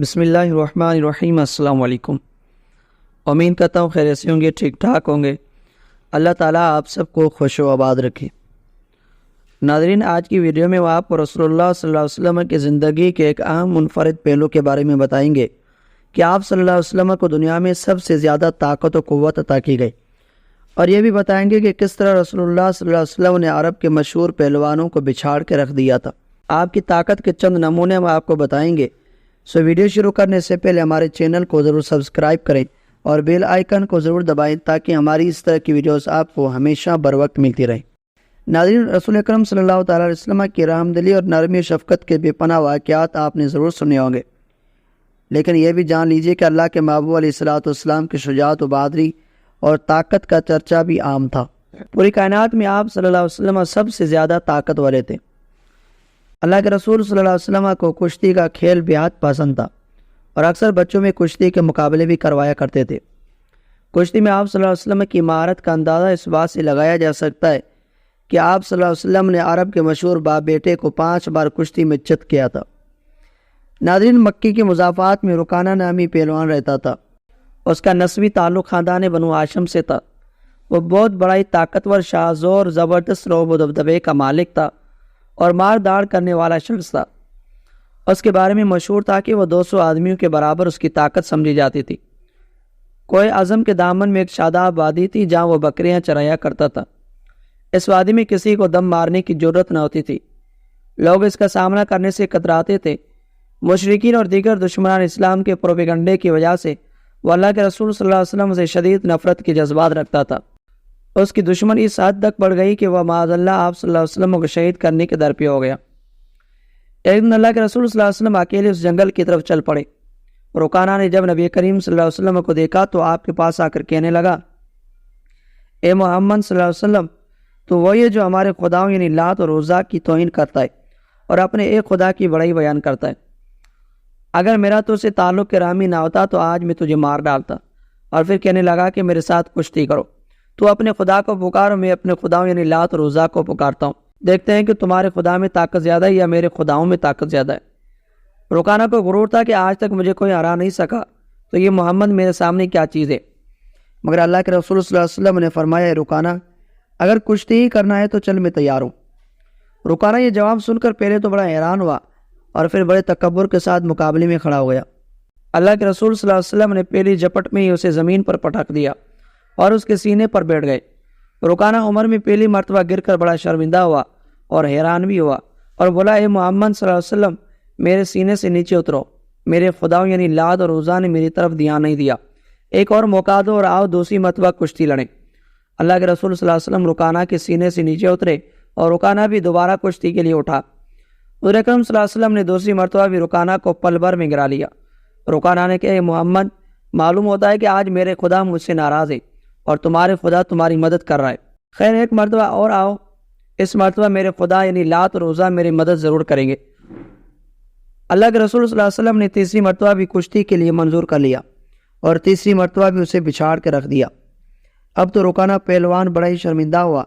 بسم اللہ الرحمن الرحیم۔ السلام علیکم۔ امید کرتا ہوں خیریت سے ہوں گے، ٹھیک ٹھاک ہوں گے۔ اللہ تعالیٰ آپ سب کو خوش و آباد رکھے۔ ناظرین، آج کی ویڈیو میں وہ آپ کو رسول اللہ صلی اللہ علیہ وسلم کی زندگی کے ایک اہم منفرد پہلو کے بارے میں بتائیں گے کہ آپ صلی اللہ علیہ وسلم کو دنیا میں سب سے زیادہ طاقت و قوت عطا کی گئی، اور یہ بھی بتائیں گے کہ کس طرح رسول اللہ صلی اللہ علیہ وسلم نے عرب کے مشہور پہلوانوں کو بچھاڑ کے رکھ دیا تھا۔ آپ کی طاقت کے چند نمونے ہم آپ کو بتائیں گے۔ ویڈیو شروع کرنے سے پہلے ہمارے چینل کو ضرور سبسکرائب کریں اور بیل آئیکن کو ضرور دبائیں تاکہ ہماری اس طرح کی ویڈیوز آپ کو ہمیشہ بر وقت ملتی رہیں۔ ناظرین، رسول اکرم صلی اللہ تعالیٰ علیہ وسلم کی رحم دلی اور نرمی و شفقت کے بے پناہ واقعات آپ نے ضرور سنے ہوں گے، لیکن یہ بھی جان لیجئے کہ اللہ کے محبوب علیہ الصلوۃ والسلام کی شجاعت و بہادری اور طاقت کا چرچا بھی عام تھا۔ پوری کائنات میں آپ صلی اللہ علیہ وسلم سب سے زیادہ طاقت والے تھے۔ اللہ کے رسول صلی اللہ علیہ وسلم کو کشتی کا کھیل بےحد پسند تھا، اور اکثر بچوں میں کشتی کے مقابلے بھی کروایا کرتے تھے۔ کشتی میں آپ صلی اللہ علیہ وسلم کی مہارت کا اندازہ اس بات سے لگایا جا سکتا ہے کہ آپ صلی اللہ علیہ وسلم نے عرب کے مشہور باپ بیٹے کو 5 بار کشتی میں چت کیا تھا۔ ناظرین، مکی کے مضافات میں رکانہ نامی پہلوان رہتا تھا۔ اس کا نسبی تعلق خاندان بنو ہاشم سے تھا۔ وہ بہت بڑا ہی طاقتور، شاذور، زبردست رعب و دبدبے کا مالک تھا اور مار داڑ کرنے والا شخص تھا۔ اس کے بارے میں مشہور تھا کہ وہ 200 آدمیوں کے برابر اس کی طاقت سمجھی جاتی تھی۔ کوہ اعظم کے دامن میں ایک شاداب وادی تھی جہاں وہ بکریاں چرایا کرتا تھا۔ اس وادی میں کسی کو دم مارنے کی ضرورت نہ ہوتی تھی۔ لوگ اس کا سامنا کرنے سے کتراتے تھے۔ مشرکین اور دیگر دشمنان اسلام کے پروپیگنڈے کی وجہ سے وہ اللہ کے رسول صلی اللہ علیہ وسلم سے شدید نفرت کے جذبات رکھتا تھا۔ اس کی دشمنی اس حد تک بڑھ گئی کہ وہ معاذ اللہ آپ صلی اللہ علیہ وسلم کو شہید کرنے کے درپے ہو گیا۔ ایک دن اللہ کے رسول صلی اللہ علیہ وسلم اکیلے اس جنگل کی طرف چل پڑے۔ رکانہ نے جب نبی کریم صلی اللہ علیہ وسلم کو دیکھا تو آپ کے پاس آ کر کہنے لگا، اے محمد صلی اللہ علیہ وسلم، تو وہ یہ جو ہمارے خداؤں یعنی لات اور عزیٰ کی توہین کرتا ہے اور اپنے ایک خدا کی بڑائی بیان کرتا ہے۔ اگر میرا تو سے تعلق رحمی نہ ہوتا تو آج میں تجھے مار ڈالتا۔ اور پھر کہنے لگا کہ میرے ساتھ کشتی کرو، تو اپنے خدا کو پکارو، میں اپنے خداؤں یعنی لات اور عزیٰ کو پکارتا ہوں، دیکھتے ہیں کہ تمہارے خدا میں طاقت زیادہ ہے یا میرے خداؤں میں طاقت زیادہ ہے۔ رکانہ کو غرور تھا کہ آج تک مجھے کوئی ہرا نہیں سکا، تو یہ محمد میرے سامنے کیا چیز ہے؟ مگر اللہ کے رسول صلی اللہ علیہ وسلم نے فرمایا، رکانہ، اگر کشتی ہی کرنا ہے تو چل، میں تیار ہوں۔ رکانہ یہ جواب سن کر پہلے تو بڑا حیران ہوا اور پھر بڑے تکبر کے ساتھ مقابلے میں کھڑا ہو گیا۔ اللہ کے رسول صلی اللہ علیہ وسلم نے پہلی جھپٹ میں ہی اسے زمین پر پٹک دیا اور اس کے سینے پر بیٹھ گئے۔ رکانہ عمر میں پہلی مرتبہ گر کر بڑا شرمندہ ہوا اور حیران بھی ہوا اور بولا، اے محمد صلی اللہ علیہ وسلم، میرے سینے سے نیچے اترو، میرے خداؤں یعنی لات اور عزیٰ نے میری طرف دھیان نہیں دیا، ایک اور موقع دو اور آؤ دوسری مرتبہ کشتی لڑیں۔ اللہ کے رسول صلی اللہ علیہ وسلم رکانہ کے سینے سے نیچے اترے اور رکانہ بھی دوبارہ کشتی کے لیے اٹھا۔ حضور اکرم صلی اللہ علیہ وسلم نے دوسری مرتبہ بھی رکانہ کو پل بھر میں گرا لیا۔ رکانہ نے کہا، اے محمد، معلوم ہوتا ہے کہ آج میرے خدا مجھ سے ناراض ہے اور تمہارے خدا تمہاری مدد کر رہا ہے۔ خیر، ایک مرتبہ اور آؤ، اس مرتبہ میرے خدا یعنی لات اور عزیٰ میری مدد ضرور کریں گے۔ اللہ کے رسول صلی اللہ علیہ وسلم نے تیسری مرتبہ بھی کشتی کے لیے منظور کر لیا اور تیسری مرتبہ بھی اسے بچھاڑ کے رکھ دیا۔ اب تو رکانہ پہلوان بڑا ہی شرمندہ ہوا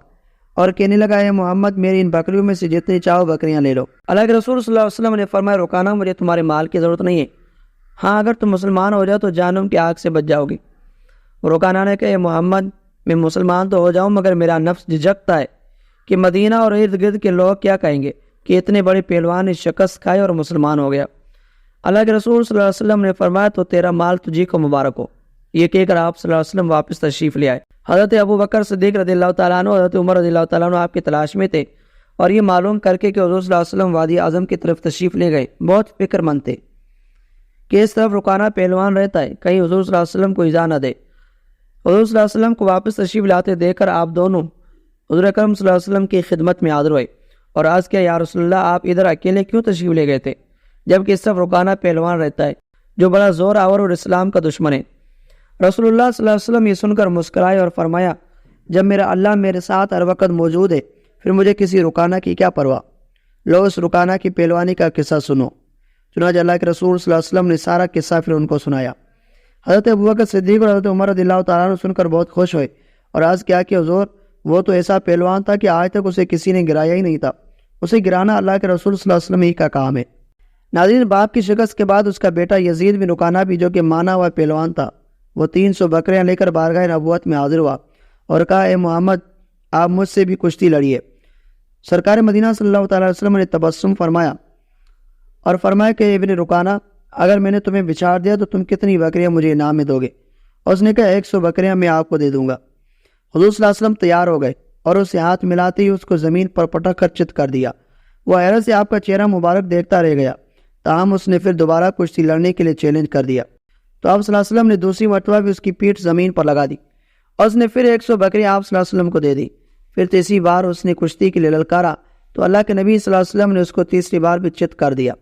اور کہنے لگا، اے محمد، میری ان بکریوں میں سے جتنی چاہو بکریاں لے لو۔ اللہ کے رسول صلی اللہ علیہ وسلم نے فرمایا، رکانہ، مجھے تمہارے مال کی ضرورت نہیں ہے، ہاں اگر تم مسلمان ہو جاؤ تو جہنم کی آگ سے بچ جاؤ گی۔ رکانہ نے کہا، اے محمد، میں مسلمان تو ہو جاؤں مگر میرا نفس جھجکتا ہے کہ مدینہ اور ارد گرد کے لوگ کیا کہیں گے کہ اتنے بڑے پہلوان نے شکست کھائے اور مسلمان ہو گیا۔ اللہ کے رسول صلی اللہ علیہ وسلم نے فرمایا، تو تیرا مال تجھی کو مبارک ہو۔ یہ کہہ کر آپ صلی اللہ علیہ وسلم واپس تشریف لے آئے۔ حضرت ابو بکر صدیق رضی اللہ تعالیٰ عنہ، حضرت عمر رضی اللہ تعالیٰ عنہ آپ کی تلاش میں تھے اور یہ معلوم کر کے کہ حضور صلی اللہ علیہ وسلم وادی اعظم کی طرف تشریف لے گئے بہت فکر مند تھے کہ اس طرف رکانہ پہلوان رہتا ہے، کہیں حضور صلی اللہ علیہ وسلم کو ایذا نہ دے۔ حضور صلی اللہ علیہ وسلم کو واپس تشریف لاتے دیکھ کر آپ دونوں حضور اکرم صلی اللہ علیہ وسلم کی خدمت میں حاضر ہوئے اور عرض کیا، یا رسول اللہ، آپ ادھر اکیلے کیوں تشریف لے گئے تھے جبکہ اس طرف رکانہ پہلوان رہتا ہے جو بڑا زور آور اور اسلام کا دشمن ہے؟ رسول اللہ صلی اللہ علیہ وسلم یہ سن کر مسکرائے اور فرمایا، جب میرا اللہ میرے ساتھ ہر وقت موجود ہے پھر مجھے کسی رکانہ کی کیا پرواہ؟ لو اس رکانہ کی پہلوانی کا قصہ سنو۔ چنانچہ اللہ کے رسول صلی اللہ علیہ وسلم نے سارا قصہ پھر ان کو سنایا۔ حضرت ابوبکر صدیق اور حضرت عمر رضی اللہ تعالیٰ عنہ سن کر بہت خوش ہوئے اور عرض کیا کہ حضور، وہ تو ایسا پہلوان تھا کہ آج تک اسے کسی نے گرایا ہی نہیں تھا، اسے گرانا اللہ کے رسول صلی اللہ علیہ وسلم ہی کا کام ہے۔ ناظرین، باپ کی شکست کے بعد اس کا بیٹا یزید بن رکانہ بھی، جو کہ مانا ہوا پہلوان تھا، وہ 300 بکریاں لے کر بارگاہ نبوت میں حاضر ہوا اور کہا، اے محمد، آپ مجھ سے بھی کشتی لڑیے۔ سرکار مدینہ صلی اللہ تعالی وسلم نے تبسم فرمایا اور فرمایا کہ ابن رکانہ، اگر میں نے تمہیں بچھاڑ دیا تو تم کتنی بکریاں مجھے انعام میں دو گے؟ اور اس نے کہا، 100 بکریاں میں آپ کو دے دوں گا۔ حضور صلی اللہ علیہ وسلم تیار ہو گئے اور اسے ہاتھ ملاتے ہی اس کو زمین پر پٹک کر چت کر دیا۔ وہ حیرت سے آپ کا چہرہ مبارک دیکھتا رہ گیا، تاہم اس نے پھر دوبارہ کشتی لڑنے کے لیے چیلنج کر دیا تو آپ صلی اللہ علیہ وسلم نے دوسری مرتبہ بھی اس کی پیٹھ زمین پر لگا دی اور اس نے پھر 100 بکریاں آپ صلی اللہ علیہ وسلم کو دے دی۔ پھر تیسری بار اس نے کشتی کے لیے للکارا تو اللہ کے نبی صلی اللہ علیہ وسلم نے اس کو تیسری بار بھی چت کر دیا۔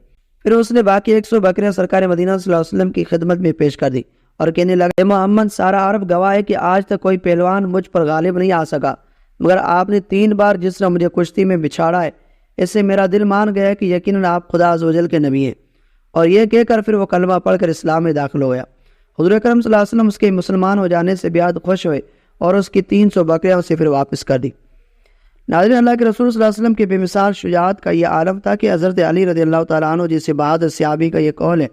پھر اس نے باقی 100 بکریاں سرکار مدینہ صلی اللہ علیہ وسلم کی خدمت میں پیش کر دی اور کہنے لگا، اے محمد، سارا عرب گواہ ہے کہ آج تک کوئی پہلوان مجھ پر غالب نہیں آ سکا، مگر آپ نے 3 بار جس طرح مجھے کشتی میں بچھاڑا ہے، اس سے میرا دل مان گیا کہ یقیناً آپ خدا عزوجل کے نبی ہیں۔ اور یہ کہہ کر پھر وہ کلمہ پڑھ کر اسلام میں داخل ہو گیا۔ حضور اکرم صلی اللہ علیہ وسلم اس کے مسلمان ہو جانے سے بیعت خوش ہوئے اور اس کی 300 بکریاں اسے پھر واپس کر دی۔ ناظرین، اللہ کے رسول صلی اللہ علیہ وسلم کی بے مثال شجاعت کا یہ عالم تھا کہ حضرت علی رضی اللہ تعالیٰ عنہ جیسے بہادر صحابی کا یہ قول ہے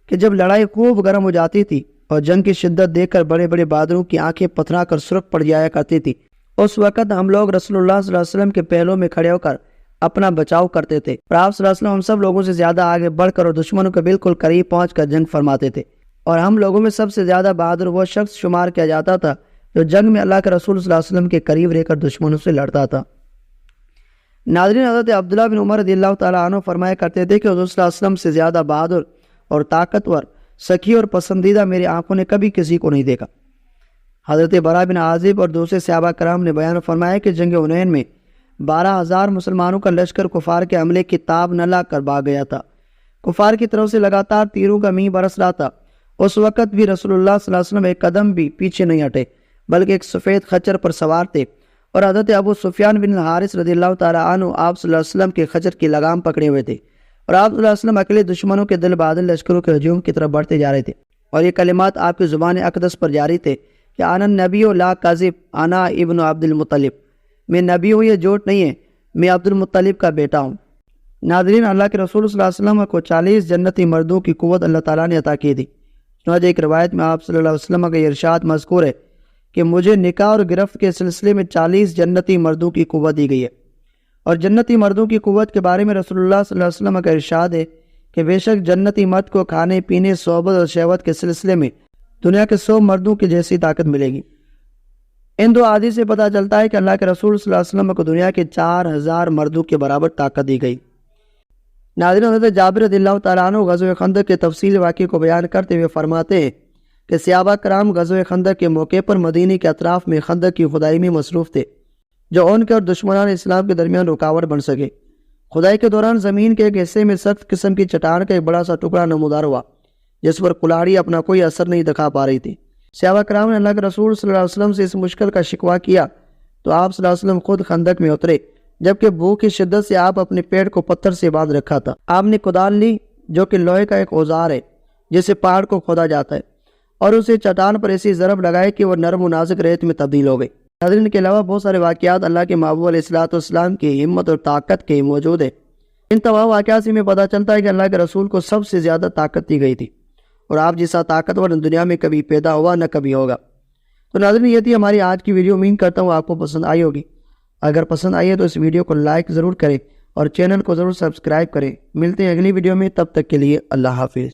کہ جب لڑائی خوب گرم ہو جاتی تھی اور جنگ کی شدت دیکھ کر بڑے بڑے بہادروں کی آنکھیں پتھرا کر سرخ پڑ جایا کرتی تھی، اس وقت ہم لوگ رسول اللہ صلی اللہ علیہ وسلم کے پہلوں میں کھڑے ہو کر اپنا بچاؤ کرتے تھے اور آپ صلی اللہ علیہ وسلم ہم سب لوگوں سے زیادہ آگے بڑھ کر اور دشمنوں کے بالکل قریب پہنچ کر جنگ فرماتے تھے، اور ہم لوگوں میں سب سے زیادہ بہادر وہ شخص شمار کیا جاتا تھا جو جنگ میں اللہ کے رسول صلی اللہ علیہ وسلم کے قریب رہ کر دشمنوں سے لڑتا تھا۔ ناظرین، حضرت عبداللہ بن عمر رضی اللہ تعالیٰ عنہ فرمایا کرتے تھے کہ حضور صلی اللہ علیہ وسلم سے زیادہ بہادر اور طاقتور، سخی اور پسندیدہ میری آنکھوں نے کبھی کسی کو نہیں دیکھا۔ حضرت براء بن عازب اور دوسرے صحابہ کرام نے بیان فرمایا کہ جنگ حنین میں 12,000 مسلمانوں کا لشکر کفار کے حملے کی تاب نہ لا کر بھاگ گیا تھا۔ کفار کی طرف سے لگاتار تیروں کا میਂہ برس رہا تھا۔ اس وقت بھی رسول اللہ صلی اللہ علیہ وسلم ایک قدم بھی پیچھے نہیں ہٹے، بلکہ ایک سفید خچر پر سوار تھے، اور حضرت ابو سفیان بن الحارث رضی اللہ تعالیٰ عنہ آپ صلی اللہ علیہ وسلم کے خچر کی لگام پکڑے ہوئے تھے، اور آپ صلی اللہ علیہ وسلم اکیلے دشمنوں کے دل بادل لشکروں کے ہجوم کی طرف بڑھتے جا رہے تھے، اور یہ کلمات آپ کی زبان اقدس پر جاری تھے کہ انا النبی لا کاذب انا ابن عبد المطلب، میں نبی ہوں، یہ جھوٹ نہیں ہے، میں عبد المطلب کا بیٹا ہوں۔ ناظرین، اللہ کے رسول صلی اللہ علیہ وسلم کو 40 جنتی مردوں کی قوت اللہ تعالیٰ نے عطا کی تھی۔ چنانچہ ایک روایت میں آپ صلی اللہ علیہ وسلم کا یہ ارشاد مذکور ہے کہ مجھے نکاح اور گرفت کے سلسلے میں 40 جنتی مردوں کی قوت دی گئی ہے، اور جنتی مردوں کی قوت کے بارے میں رسول اللہ صلی اللہ علیہ وسلم کا ارشاد ہے کہ بے شک جنتی مرد کو کھانے پینے، صحبت اور شہوت کے سلسلے میں دنیا کے 100 مردوں کی جیسی طاقت ملے گی۔ ان 2 حدیث سے پتہ چلتا ہے کہ اللہ کے رسول صلی اللہ علیہ وسلم کو دنیا کے 4000 مردوں کے برابر طاقت دی گئی۔ ناظرین، حضرت جابر رضی اللہ تعالیٰ عنہ غزوہ خندق کے تفصیل واقعے کو بیان کرتے ہوئے فرماتے ہیں کہ صحابہ کرام غزوہ خندق کے موقع پر مدینے کے اطراف میں خندق کی کھدائی میں مصروف تھے، جو ان کے اور دشمنان اسلام کے درمیان رکاوٹ بن سکے۔ کھدائی کے دوران زمین کے ایک حصے میں سخت قسم کی چٹان کا ایک بڑا سا ٹکڑا نمودار ہوا، جس پر کلاڑی اپنا کوئی اثر نہیں دکھا پا رہی تھی۔ صحابہ کرام نے اللہ کے رسول صلی اللہ علیہ وسلم سے اس مشکل کا شکوہ کیا تو آپ صلی اللہ علیہ وسلم خود خندق میں اترے، جبکہ بھوک کی شدت سے آپ اپنے پیٹ کو پتھر سے باندھ رکھا تھا۔ آپ نے کدال لی، جو کہ لوہے کا ایک اوزار ہے جسے پہاڑ کو کھودا جاتا ہے، اور اسے چٹان پر ایسی ضرب لگائے کہ وہ نرم و نازک ریت میں تبدیل ہو گئی۔ ناظرین، کے علاوہ بہت سارے واقعات اللہ کے محبوب علیہ الصلوۃ والسلام کی ہمت اور طاقت کے موجود ہیں۔ ان تمام واقعات سے ہمیں پتہ چلتا ہے کہ اللہ کے رسول کو سب سے زیادہ طاقت دی گئی تھی، اور آپ جیسا طاقتور دنیا میں کبھی پیدا ہوا نہ کبھی ہوگا۔ تو ناظرین، یہ تھی ہماری آج کی ویڈیو، امید کرتا ہوں آپ کو پسند آئی ہوگی۔ اگر پسند آئی ہے تو اس ویڈیو کو لائک ضرور کریں اور چینل کو ضرور سبسکرائب کریں۔ ملتے ہیں اگلی ویڈیو میں، تب تک کے لیے اللہ حافظ۔